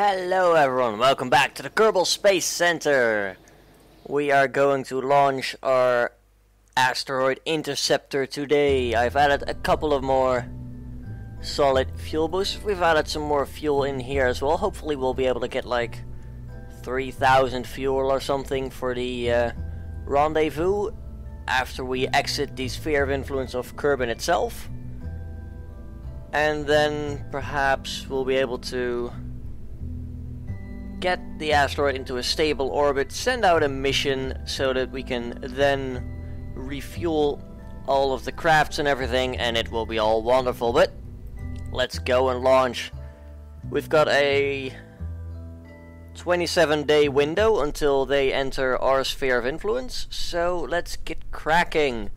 Hello everyone, welcome back to the Kerbal Space Center. We are going to launch our Asteroid Interceptor today. I've added a couple of more solid fuel boosters. We've added some more fuel in here as well. Hopefully we'll be able to get like 3,000 fuel or something for the rendezvous after we exit the sphere of influence of Kerbin itself. And then perhaps we'll be able to get the asteroid into a stable orbit, send out a mission so that we can then refuel all of the crafts and everything, and it will be all wonderful. But let's go and launch. We've got a 27-day window until they enter our sphere of influence, so let's get cracking.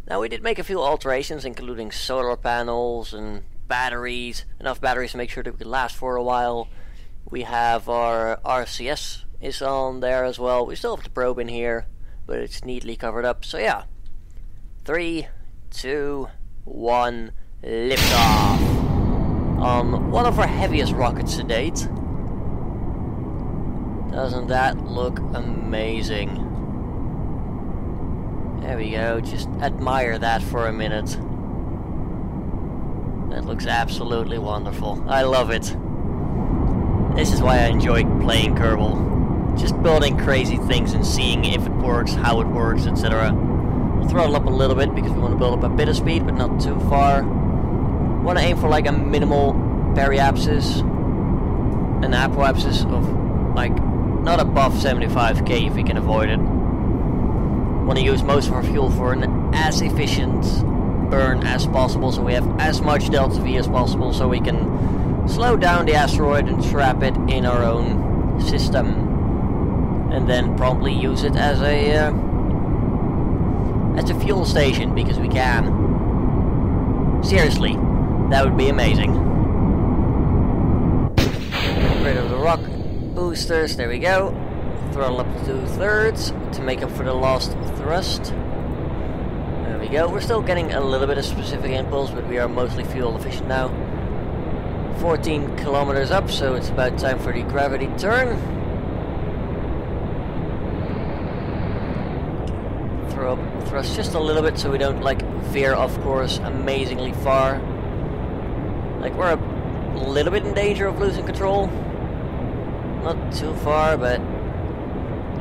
Now, we did make a few alterations, including solar panels and batteries, enough batteries to make sure that we can last for a while. We have our RCS is on there as well. We still have the probe in here, but it's neatly covered up. So yeah, 3, 2, 1, lift off on one of our heaviest rockets to date. Doesn't that look amazing? There we go, just admire that for a minute. That looks absolutely wonderful. I love it. This is why I enjoy playing Kerbal. Just building crazy things and seeing if it works, how it works, etc. We'll throttle up a little bit because we want to build up a bit of speed, but not too far. Want to aim for like a minimal periapsis, an apoapsis of like not above 75k if we can avoid it. Want to use most of our fuel for an as efficient burn as possible, so we have as much delta V as possible, so we can slow down the asteroid and trap it in our own system, and then promptly use it as a fuel station because we can. Seriously, that would be amazing. Get rid of the rock boosters. There we go. Throttle up to 2/3 to make up for the lost thrust. There we go. We're still getting a little bit of specific impulse, but we are mostly fuel efficient now. 14 kilometers up, so it's about time for the gravity turn. Throw up thrust just a little bit so we don't like veer off course amazingly far. Like we're a little bit in danger of losing control. Not too far, but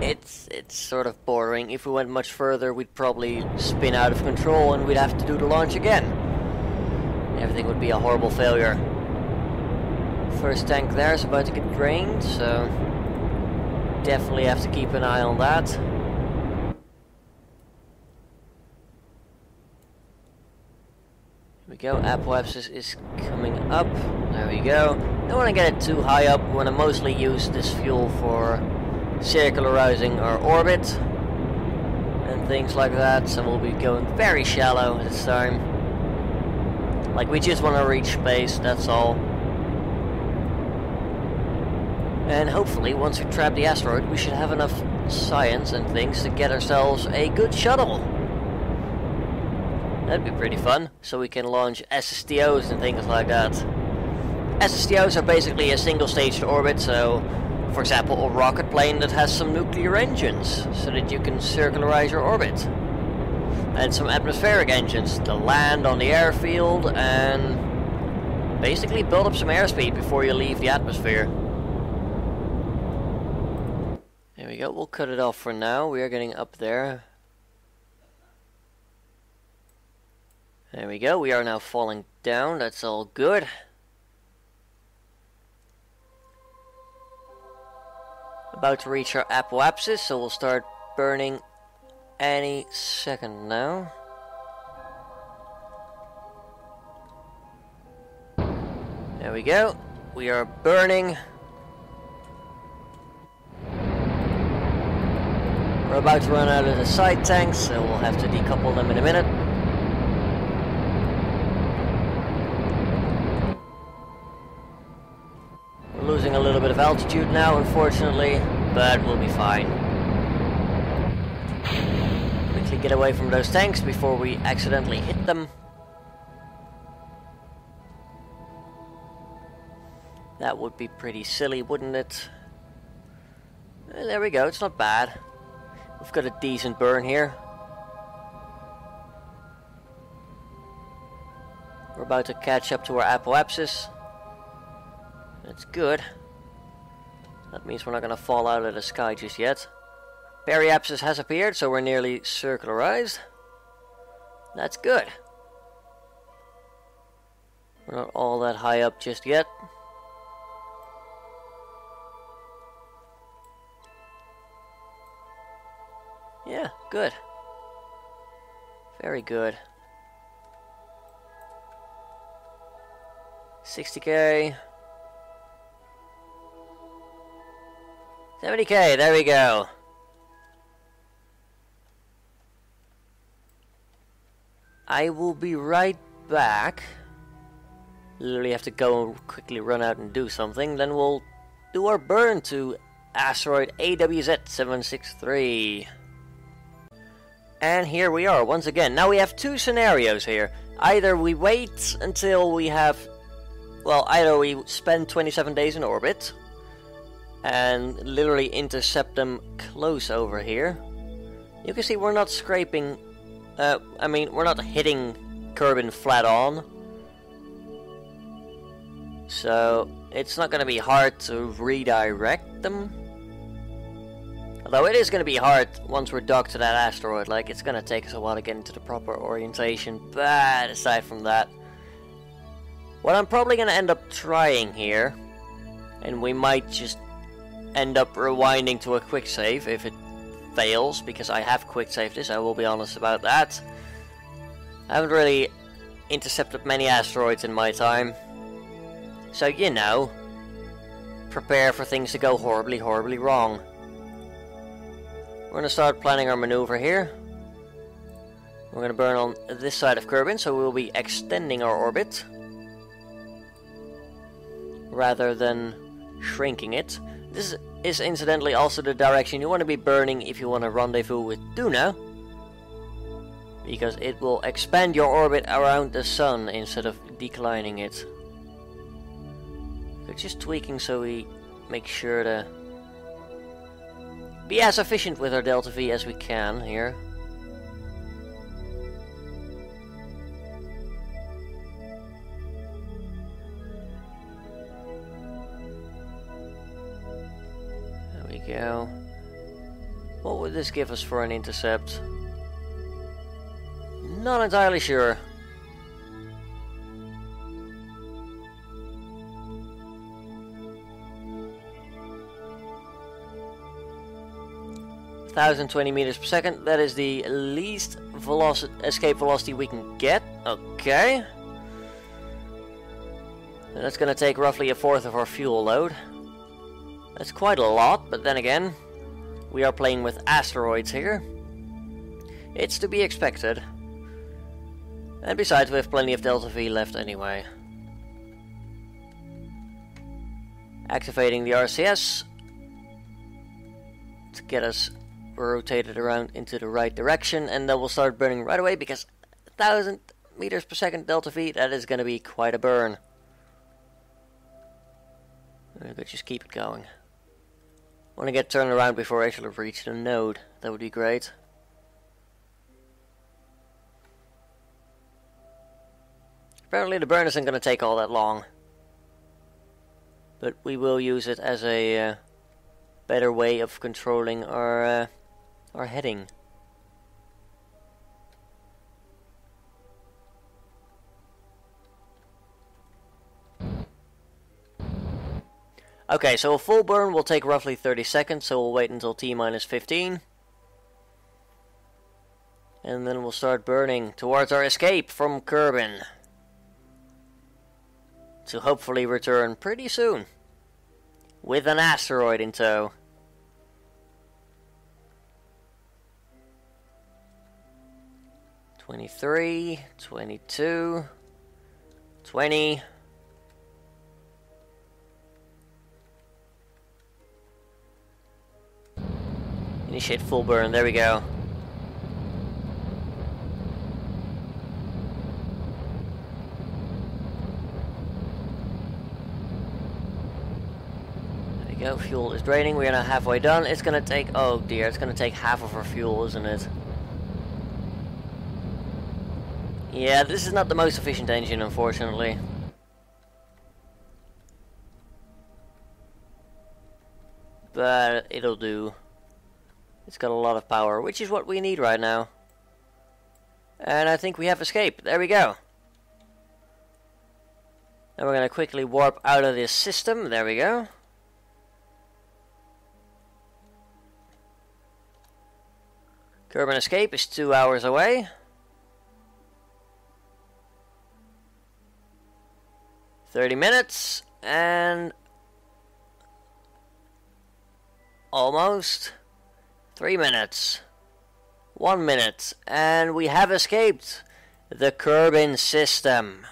it's sort of bordering. If we went much further, we'd probably spin out of control and we'd have to do the launch again. Everything would be a horrible failure. First tank there is about to get drained, so definitely have to keep an eye on that. Here we go, apoapsis is coming up. There we go. Don't want to get it too high up. We want to mostly use this fuel for circularizing our orbit and things like that, so we'll be going very shallow this time. Like, we just want to reach space, that's all. And hopefully, once we trap the asteroid, we should have enough science and things to get ourselves a good shuttle. That'd be pretty fun, so we can launch SSTOs and things like that. SSTOs are basically a single-staged orbit, so, for example, a rocket plane that has some nuclear engines, so that you can circularize your orbit. And some atmospheric engines to land on the airfield and basically build up some airspeed before you leave the atmosphere. There we go, we'll cut it off for now. We are getting up there. There we go, we are now falling down, that's all good. About to reach our apoapsis, so we'll start burning any second now. There we go, we are burning. We're about to run out of the side tanks, so we'll have to decouple them in a minute. We're losing a little bit of altitude now, unfortunately, but we'll be fine. Quickly get away from those tanks before we accidentally hit them. That would be pretty silly, wouldn't it? Well, there we go, it's not bad. We've got a decent burn here. We're about to catch up to our apoapsis. That's good. That means we're not going to fall out of the sky just yet. Periapsis has appeared, so we're nearly circularized. That's good. We're not all that high up just yet. Yeah, good. Very good. 60k. 70k, there we go. I will be right back. Literally have to go and quickly run out and do something. Then we'll do our burn to Asteroid AWZ-763. And here we are once again. Now we have two scenarios here. Either we wait until we have... Well, either we spend 27 days in orbit and literally intercept them close over here. You can see we're not scraping... I mean, we're not hitting Kerbin flat on. So, it's not going to be hard to redirect them. Although it is going to be hard once we're docked to that asteroid. Like, it's going to take us a while to get into the proper orientation. But aside from that, what I'm probably going to end up trying here, and we might just end up rewinding to a quick save if it fails, because I have quick saved this, I will be honest about that. I haven't really intercepted many asteroids in my time. So, you know, prepare for things to go horribly, horribly wrong. We're going to start planning our maneuver here. We're going to burn on this side of Kerbin, so we'll be extending our orbit rather than shrinking it. This is incidentally also the direction you want to be burning if you want to rendezvous with Duna, because it will expand your orbit around the sun instead of declining it. We're just tweaking so we make sure to be as efficient with our delta V as we can here. There we go. What would this give us for an intercept? Not entirely sure. (1,020 meters per second). That is the least escape velocity we can get. Okay. And that's going to take roughly a fourth of our fuel load. That's quite a lot, but then again, we are playing with asteroids here. It's to be expected. And besides, we have plenty of delta V left anyway. Activating the RCS to get us rotated around into the right direction, and then we'll start burning right away, because 1,000 meters per second delta V, that is going to be quite a burn. We could just keep it going. Want to get turned around before I actually reach the node. That would be great. Apparently the burn isn't going to take all that long, but we will use it as a better way of controlling our heading. Okay, so a full burn will take roughly 30 seconds, so we'll wait until T-minus 15. And then we'll start burning towards our escape from Kerbin, to hopefully return pretty soon, with an asteroid in tow. 23, 22, 20. Initiate full burn, there we go. go, fuel is draining, we're now halfway done. It's gonna take, oh dear, it's gonna take half of our fuel, isn't it? Yeah, this is not the most efficient engine, unfortunately. But it'll do. It's got a lot of power, which is what we need right now. And I think we have escaped. There we go. Now we're gonna quickly warp out of this system. There we go. Kerbal escape is 2 hours away. 30 minutes and almost 3 minutes. 1 minute and we have escaped the Kerbal system.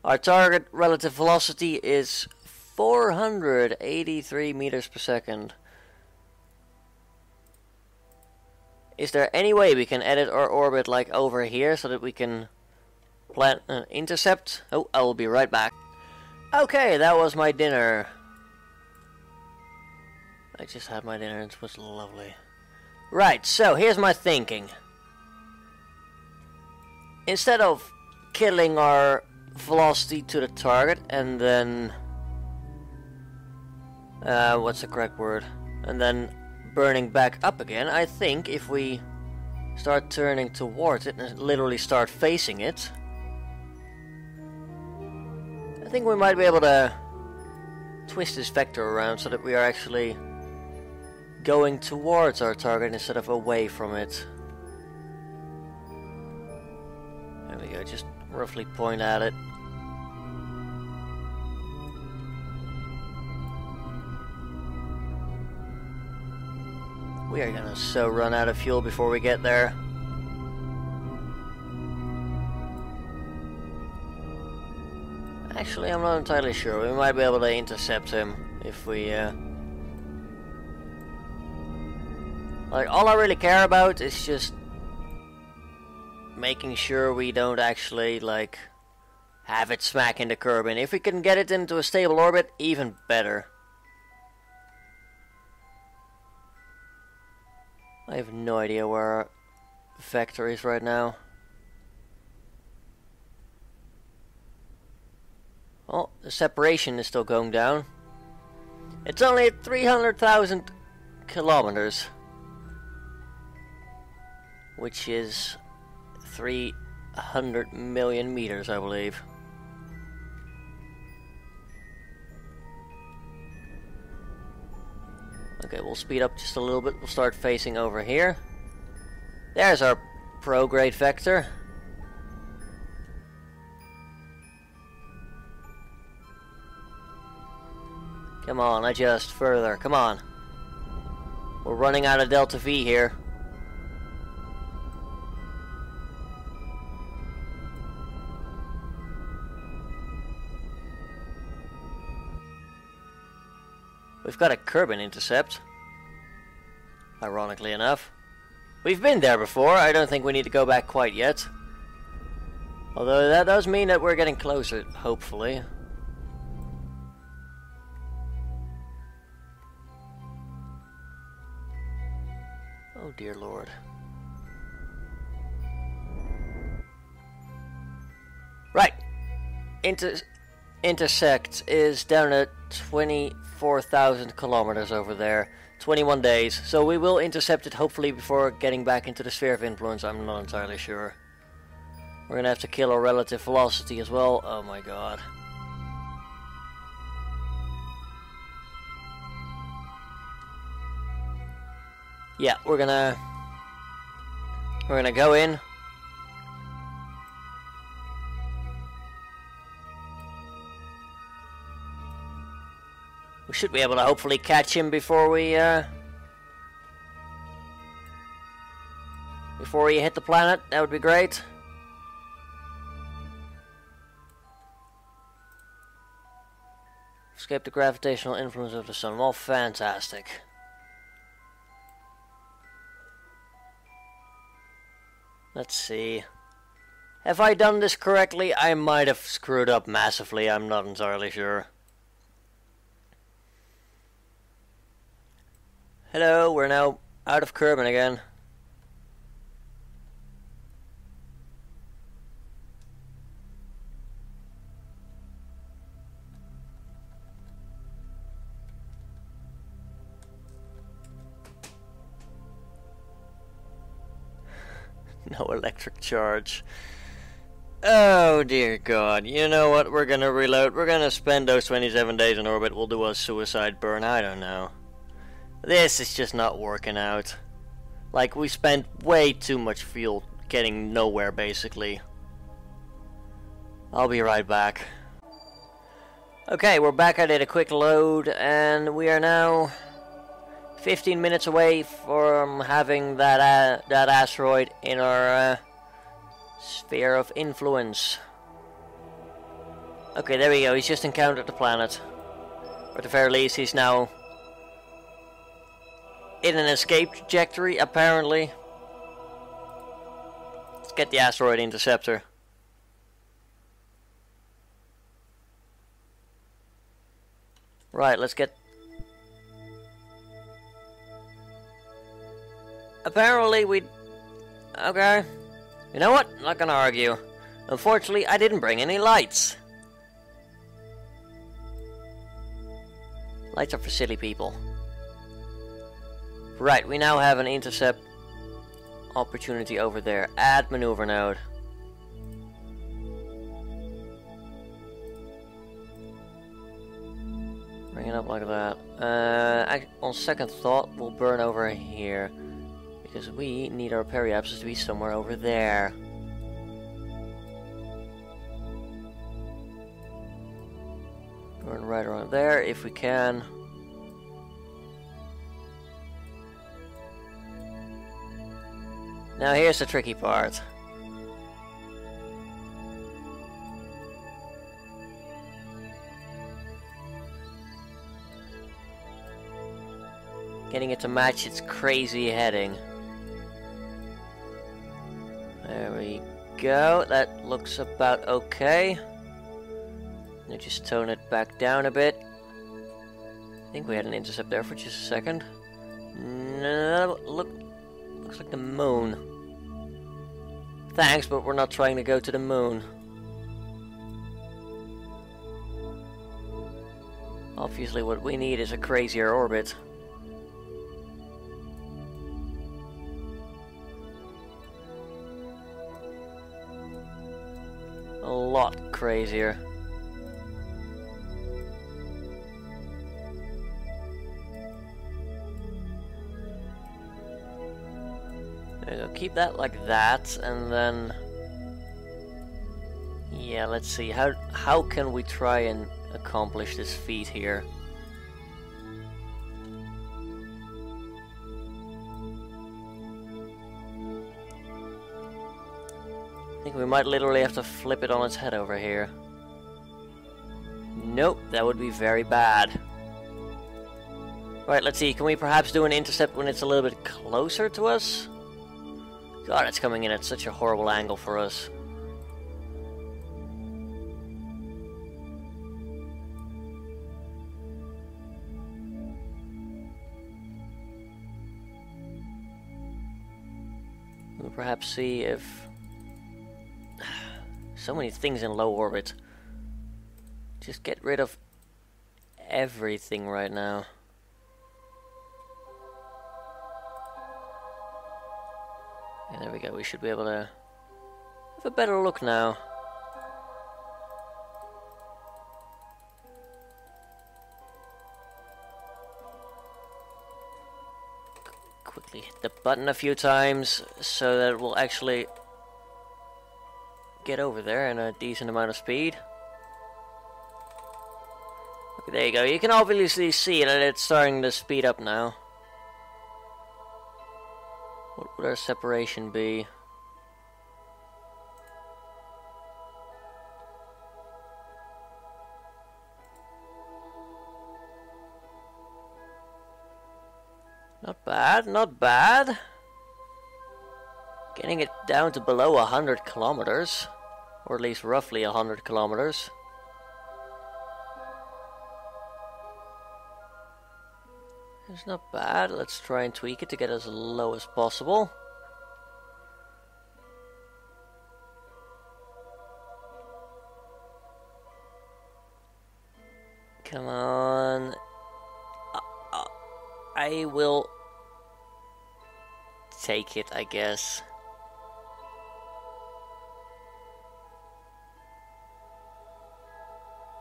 Our target relative velocity is 483 meters per second. Is there any way we can edit our orbit like over here so that we can plan an intercept? Oh, I will be right back. Okay, that was my dinner. I just had my dinner and it was lovely. Right, so here's my thinking. Instead of killing our velocity to the target and then... what's the correct word? And then burning back up again, I think if we start turning towards it and literally start facing it, I think we might be able to twist this vector around so that we are actually going towards our target instead of away from it. There we go, just roughly point at it. We are gonna so run out of fuel before we get there. Actually, I'm not entirely sure. We might be able to intercept him if we... Like, all I really care about is just making sure we don't actually, like, have it smack into Kerbal. If we can get it into a stable orbit, even better. I have no idea where our vector is right now. Oh, the separation is still going down. It's only at 300,000 kilometers. Which is 300 million meters, I believe. Okay, we'll speed up just a little bit. We'll start facing over here. There's our prograde vector. Come on, adjust further. Come on. We're running out of delta V here. We've got a Kerbal intercept. Ironically enough. We've been there before. I don't think we need to go back quite yet. Although that does mean that we're getting closer, hopefully. Oh dear Lord. Right. Intersect is down at 24,000 kilometers over there. 21 days. So we will intercept it hopefully before getting back into the sphere of influence. I'm not entirely sure. We're gonna have to kill our relative velocity as well. Oh my god. Yeah, we're gonna go in. We should be able to hopefully catch him before we hit the planet. That would be great. Escape the gravitational influence of the sun. Well, fantastic. Let's see. Have I done this correctly? I might have screwed up massively. I'm not entirely sure. Hello, we're now out of Kerbin again. No electric charge. Oh dear God, you know what, we're gonna reload, we're gonna spend those 27 days in orbit, we'll do a suicide burn, I don't know. This is just not working out. Like, we spent way too much fuel getting nowhere, basically. I'll be right back. Okay, we're back. I did a quick load, and we are now 15 minutes away from having that asteroid in our sphere of influence. Okay, there we go. He's just encountered the planet. Or at the very least, he's now in an escape trajectory, apparently. Let's get the asteroid interceptor. Right, let's get... Apparently we... Okay. You know what? Not gonna argue. Unfortunately, I didn't bring any lights. Lights are for silly people. Right, we now have an intercept opportunity over there. Add maneuver node. Bring it up like that. On second thought, we'll burn over here. Because we need our periapsis to be somewhere over there. Burn right around there if we can. Now here's the tricky part. Getting it to match its crazy heading. There we go. That looks about okay. Now just tone it back down a bit. I think we had an intercept there for just a second. No, looks like the moon. Thanks, but we're not trying to go to the moon. Obviously what we need is a crazier orbit. A lot crazier. There we go. Keep that like that, and then yeah, let's see how can we try and accomplish this feat here. I think we might literally have to flip it on its head over here. Nope, that would be very bad. Right, let's see, can we perhaps do an intercept when it's a little bit closer to us? God, it's coming in at such a horrible angle for us. We'll perhaps see if... So many things in low orbit. Just get rid of everything right now. And there we go, we should be able to have a better look now. Quickly hit the button a few times so that it will actually get over there in a decent amount of speed. Okay, there you go, you can obviously see that it's starting to speed up now. What would our separation be? Not bad, not bad. Getting it down to below 100 kilometers. Or at least roughly 100 kilometers. It's not bad. Let's try and tweak it to get as low as possible. Come on. I will take it, I guess.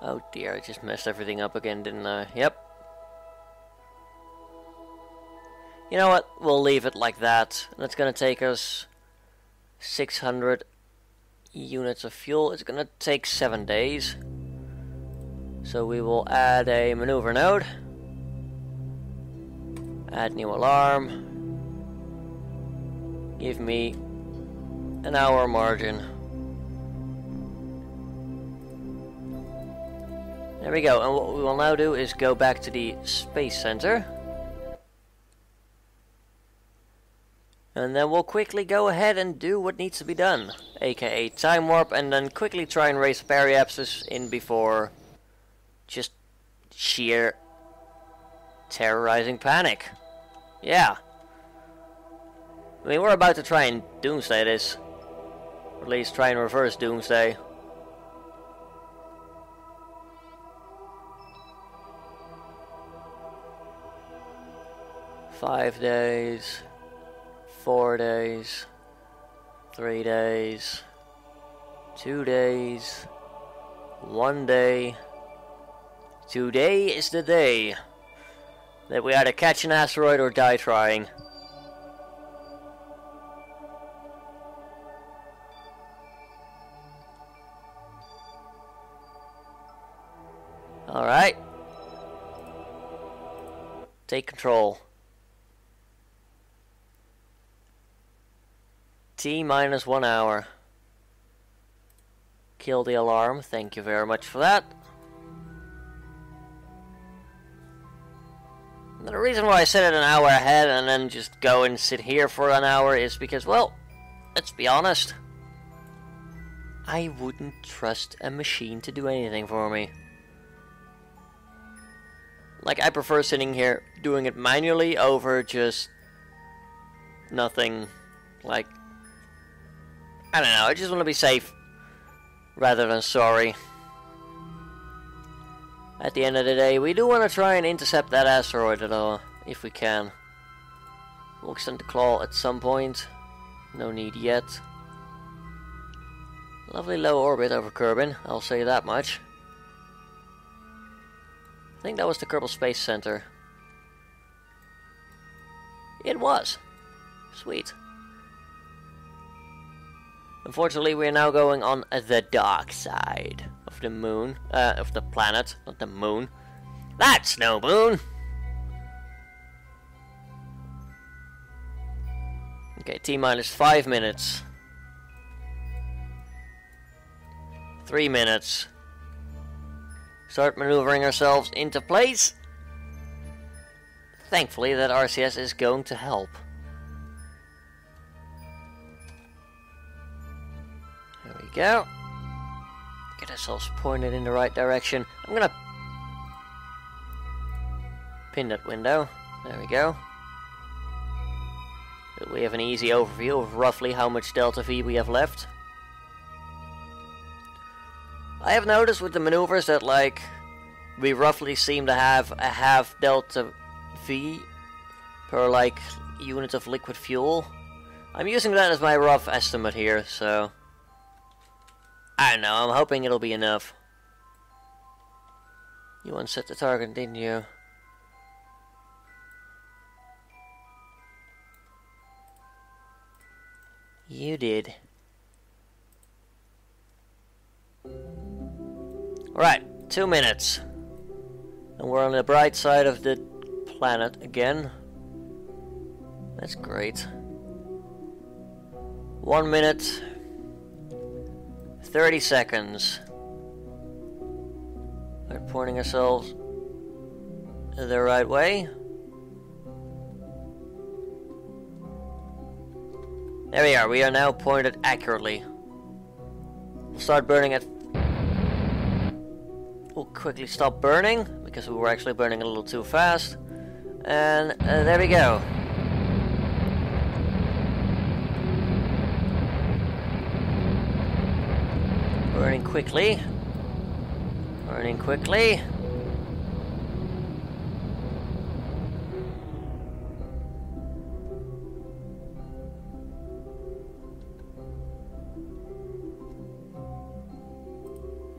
Oh dear, I just messed everything up again, didn't I? Yep. You know what? We'll leave it like that. That's gonna take us 600 units of fuel. It's gonna take 7 days. So we will add a maneuver node. Add new alarm. Give me an hour margin. There we go. And what we will now do is go back to the Space Center. And then we'll quickly go ahead and do what needs to be done. AKA time warp, and then quickly try and raise periapsis in before just sheer terrorizing panic. Yeah. I mean, we're about to try and doomsday this. Or at least try and reverse doomsday. "5 days. 4 days. 3 days. 2 days. 1 day. Today is the day that we either catch an asteroid or die trying." Alright. Take control. T-minus 1 hour. Kill the alarm. Thank you very much for that. The reason why I set it an hour ahead and then just go and sit here for an hour is because, well, let's be honest. I wouldn't trust a machine to do anything for me. Like, I prefer sitting here doing it manually over just nothing. Like, I don't know, I just want to be safe rather than sorry. At the end of the day, we do want to try and intercept that asteroid at all, if we can. We'll extend the claw at some point. No need yet. Lovely low orbit over Kerbin, I'll say that much. I think that was the Kerbal Space Center. It was. Sweet. Unfortunately, we're now going on the dark side of the moon. Of the planet, not the moon. That's no moon! Okay, T-minus 5 minutes. 3 minutes. Start maneuvering ourselves into place. Thankfully, that RCS is going to help. There we go. Get ourselves pointed in the right direction. I'm gonna pin that window. There we go. So we have an easy overview of roughly how much delta V we have left. I have noticed with the maneuvers that, like, we roughly seem to have a half delta V per, like, unit of liquid fuel. I'm using that as my rough estimate here, so I don't know, I'm hoping it'll be enough. You unset the target, didn't you? You did. Right, 2 minutes. And we're on the bright side of the planet again. That's great. 1 minute. 30 seconds. We're pointing ourselves the right way. There we are. We are now pointed accurately. We'll start burning at... We'll quickly stop burning, because we were actually burning a little too fast. And there we go. Burning quickly. Burning quickly.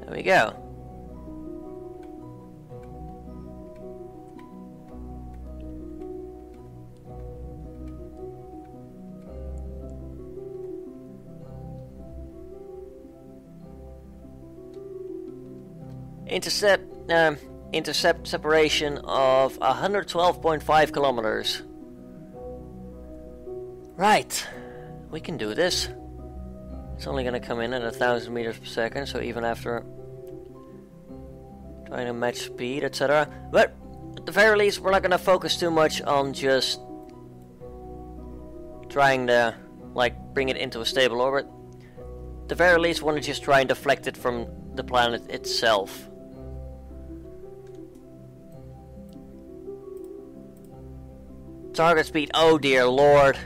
There we go. Intercept separation of 112.5 kilometers. Right, we can do this. It's only gonna come in at 1,000 meters per second, so even after trying to match speed, etc. But at the very least, we're not gonna focus too much on just trying to bring it into a stable orbit. At the very least, want to just try and deflect it from the planet itself. Target speed, oh dear lord.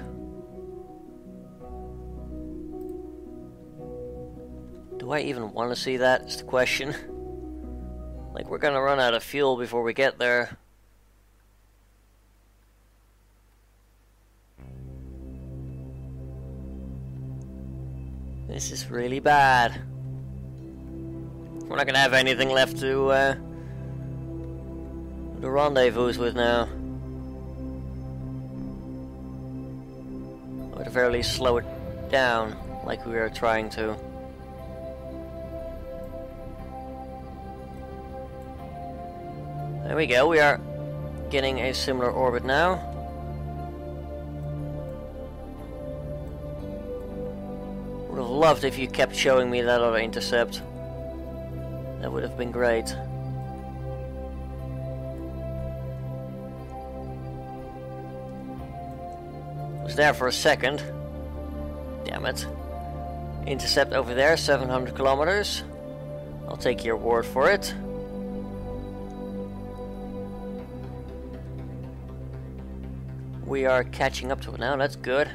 Do I even want to see that? Is the question. Like, we're gonna run out of fuel before we get there. This is really bad. We're not gonna have anything left to rendezvous with now. Or at the very least slow it down, like we are trying to. There we go, we are getting a similar orbit now. Would have loved if you kept showing me that other intercept. That would have been great. Was there for a second. Damn it. Intercept over there, 700 kilometers. I'll take your word for it. We are catching up to it now, that's good.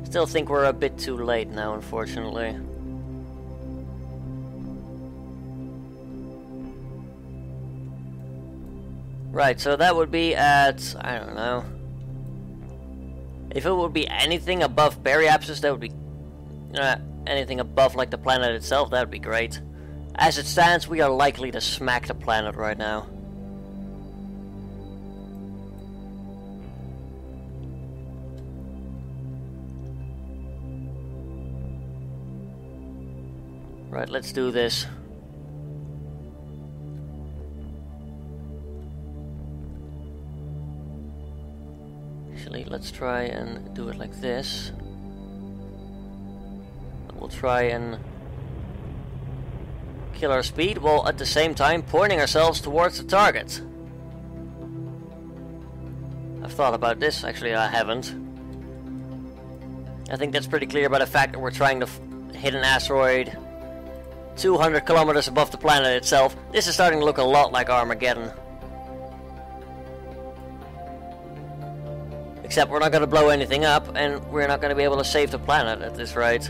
Still think we're a bit too late now, unfortunately. Right, so that would be at, I don't know. If it would be anything above periapsis, that would be anything above like the planet itself, that would be great. As it stands, we are likely to smack the planet right now. Right, let's do this. Actually, let's try and do it like this. We'll try and kill our speed while at the same time pointing ourselves towards the target. I've thought about this, actually I haven't. I think that's pretty clear by the fact that we're trying to hit an asteroid 200 kilometers above the planet itself. This is starting to look a lot like Armageddon. Except we're not going to blow anything up, and we're not going to be able to save the planet at this rate.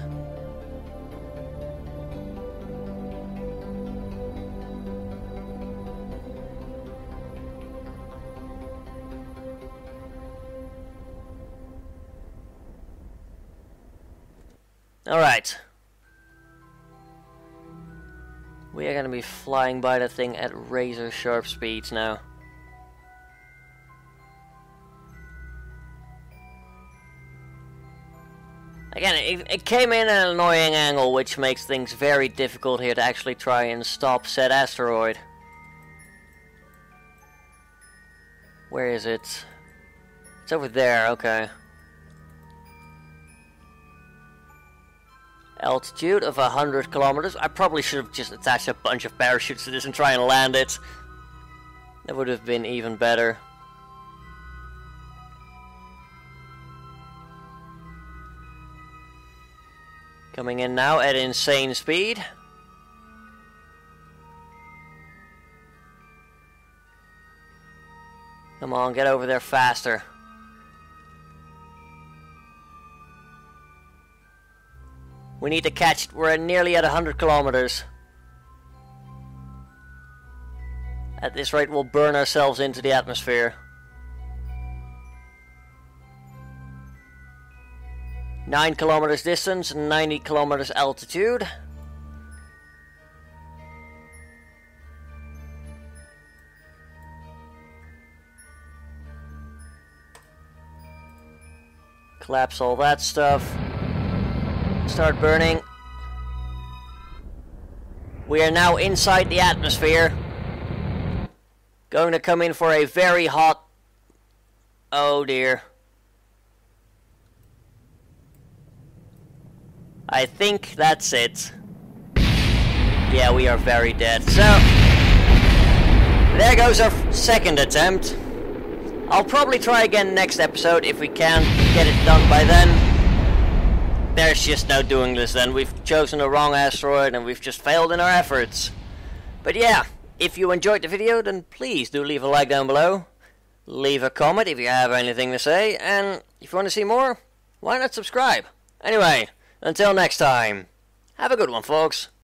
Alright. We are going to be flying by the thing at razor sharp speeds now. Again, it came in at an annoying angle, which makes things very difficult here to actually try and stop said asteroid. Where is it? It's over there, okay. Altitude of 100 kilometers. I probably should have just attached a bunch of parachutes to this and try and land it. That would have been even better. Coming in now at insane speed. Come on, get over there faster. We need to catch it. We're nearly at 100 kilometers. At this rate, we'll burn ourselves into the atmosphere. 9 kilometers distance, 90 kilometers altitude. Collapse all that stuff. Start burning. We are now inside the atmosphere. Going to come in for a very hot... Oh dear. I think that's it. Yeah, we are very dead. So, there goes our second attempt. I'll probably try again next episode if we can get it done by then. There's just no doing this then. We've chosen the wrong asteroid and we've just failed in our efforts. But yeah, if you enjoyed the video, then please do leave a like down below. Leave a comment if you have anything to say. And if you want to see more, why not subscribe? Anyway, until next time, have a good one, folks.